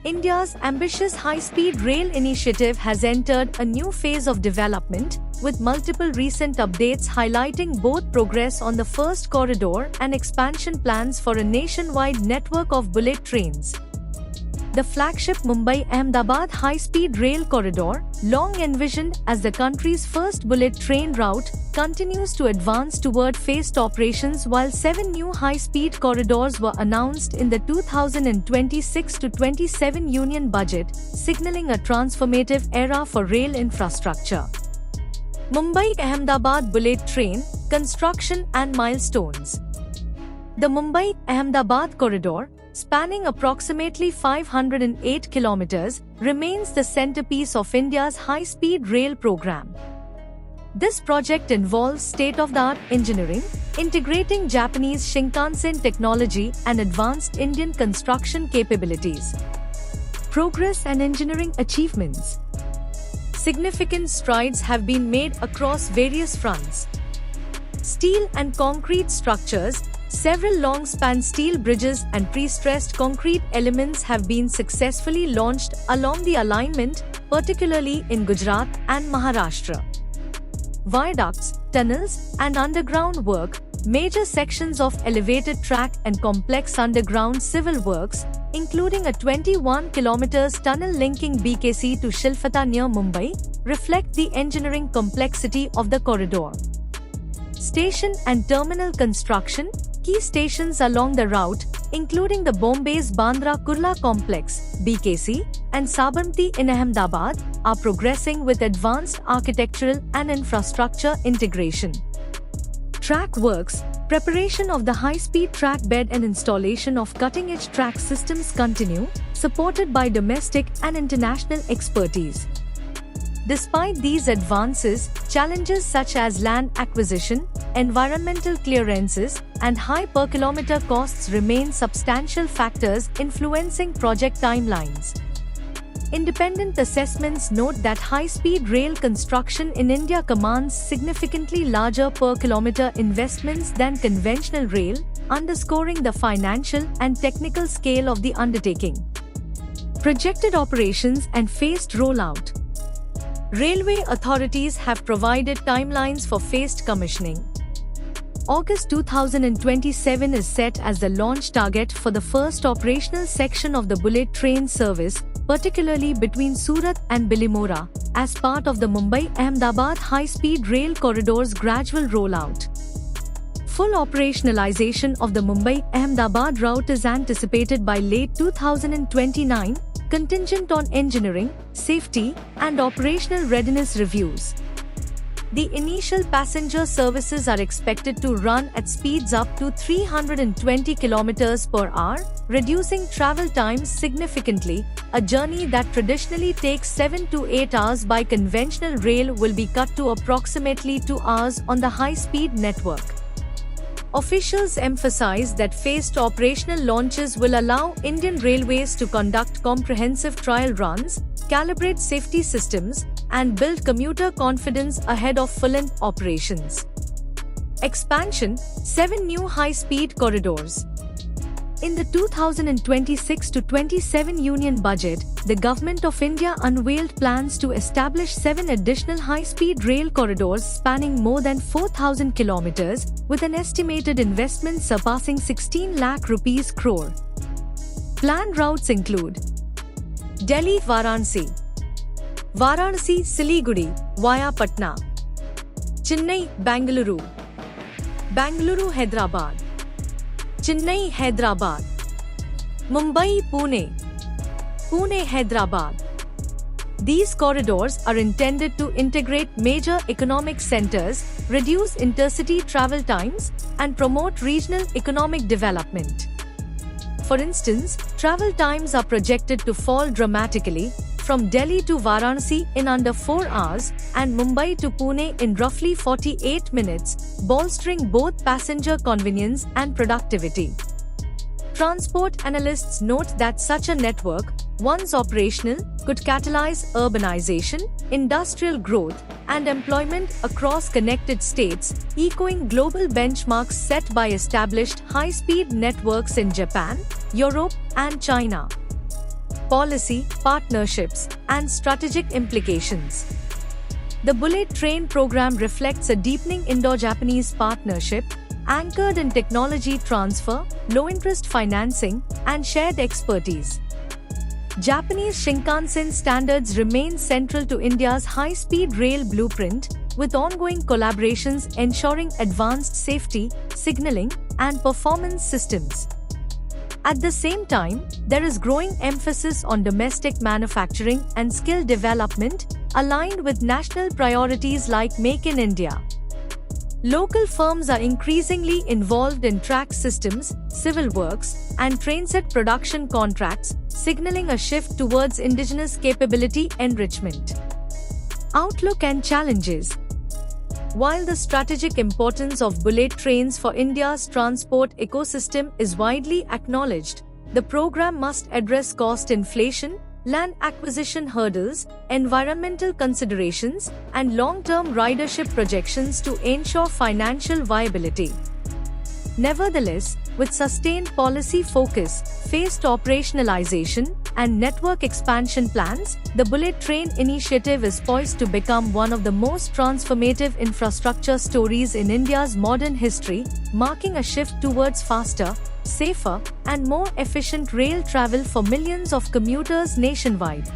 India's ambitious high-speed rail initiative has entered a new phase of development, with multiple recent updates highlighting both progress on the first corridor and expansion plans for a nationwide network of bullet trains. The flagship Mumbai-Ahmedabad high-speed rail corridor, long envisioned as the country's first bullet train route, continues to advance toward phased operations while 7 new high-speed corridors were announced in the 2026-27 Union Budget, signaling a transformative era for rail infrastructure. Mumbai-Ahmedabad bullet train, construction and milestones. The Mumbai-Ahmedabad corridor, spanning approximately 508 kilometers, remains the centerpiece of India's high-speed rail program. This project involves state-of-the-art engineering, integrating Japanese Shinkansen technology and advanced Indian construction capabilities. Progress and engineering achievements. Significant strides have been made across various fronts. Steel and concrete structures. Several long-span steel bridges and pre-stressed concrete elements have been successfully launched along the alignment, particularly in Gujarat and Maharashtra. Viaducts, tunnels, and underground work. Major sections of elevated track and complex underground civil works, including a 21 km tunnel linking BKC to Shilpata near Mumbai, reflect the engineering complexity of the corridor. Station and terminal construction. Key stations along the route, including the Bombay's Bandra Kurla Complex, BKC, and Sabarmati in Ahmedabad, are progressing with advanced architectural and infrastructure integration. Track works. Preparation of the high-speed track bed and installation of cutting-edge track systems continue, supported by domestic and international expertise. Despite these advances, challenges such as land acquisition, environmental clearances, and high per-kilometer costs remain substantial factors influencing project timelines. Independent assessments note that high-speed rail construction in India commands significantly larger per-kilometer investments than conventional rail, underscoring the financial and technical scale of the undertaking. Projected operations and phased rollout. Railway authorities have provided timelines for phased commissioning. August 2027 is set as the launch target for the first operational section of the bullet train service, particularly between Surat and Bilimora, as part of the Mumbai-Ahmedabad high-speed rail corridor's gradual rollout. Full operationalization of the Mumbai-Ahmedabad route is anticipated by late 2029, contingent on engineering, safety, and operational readiness reviews. The initial passenger services are expected to run at speeds up to 320 km per hour, reducing travel times significantly. A journey that traditionally takes 7 to 8 hours by conventional rail will be cut to approximately 2 hours on the high-speed network. Officials emphasize that phased operational launches will allow Indian Railways to conduct comprehensive trial runs, calibrate safety systems, and build commuter confidence ahead of full-length operations. Expansion. 7 new high-speed corridors. In the 2026-27 Union Budget, the Government of India unveiled plans to establish 7 additional high-speed rail corridors spanning more than 4,000 kilometers, with an estimated investment surpassing 16 lakh rupees crore. Planned routes include Delhi-Varanasi, Varanasi-Siliguri via Patna, Chennai-Bangalore, Bangalore-Hyderabad, Chennai-Hyderabad, Mumbai-Pune, Pune-Hyderabad. These corridors are intended to integrate major economic centers, reduce intercity travel times, and promote regional economic development. For instance, travel times are projected to fall dramatically, from Delhi to Varanasi in under 4 hours and Mumbai to Pune in roughly 48 minutes, bolstering both passenger convenience and productivity. Transport analysts note that such a network, once operational, could catalyze urbanization, industrial growth, and employment across connected states, echoing global benchmarks set by established high-speed networks in Japan, Europe, and China. policy, partnerships, and strategic implications. The Bullet Train program reflects a deepening Indo-Japanese partnership anchored in technology transfer, low-interest financing, and shared expertise. Japanese Shinkansen standards remain central to India's high-speed rail blueprint, with ongoing collaborations ensuring advanced safety, signaling, and performance systems. At the same time, there is growing emphasis on domestic manufacturing and skill development, aligned with national priorities like Make in India. Local firms are increasingly involved in track systems, civil works, and trainset production contracts, signaling a shift towards indigenous capability enrichment. Outlook and challenges. While the strategic importance of bullet trains for India's transport ecosystem is widely acknowledged, the program must address cost inflation, land acquisition hurdles, environmental considerations, and long-term ridership projections to ensure financial viability. Nevertheless, with sustained policy focus, phased operationalization, and network expansion plans, the Bullet Train initiative is poised to become one of the most transformative infrastructure stories in India's modern history, marking a shift towards faster, safer, and more efficient rail travel for millions of commuters nationwide.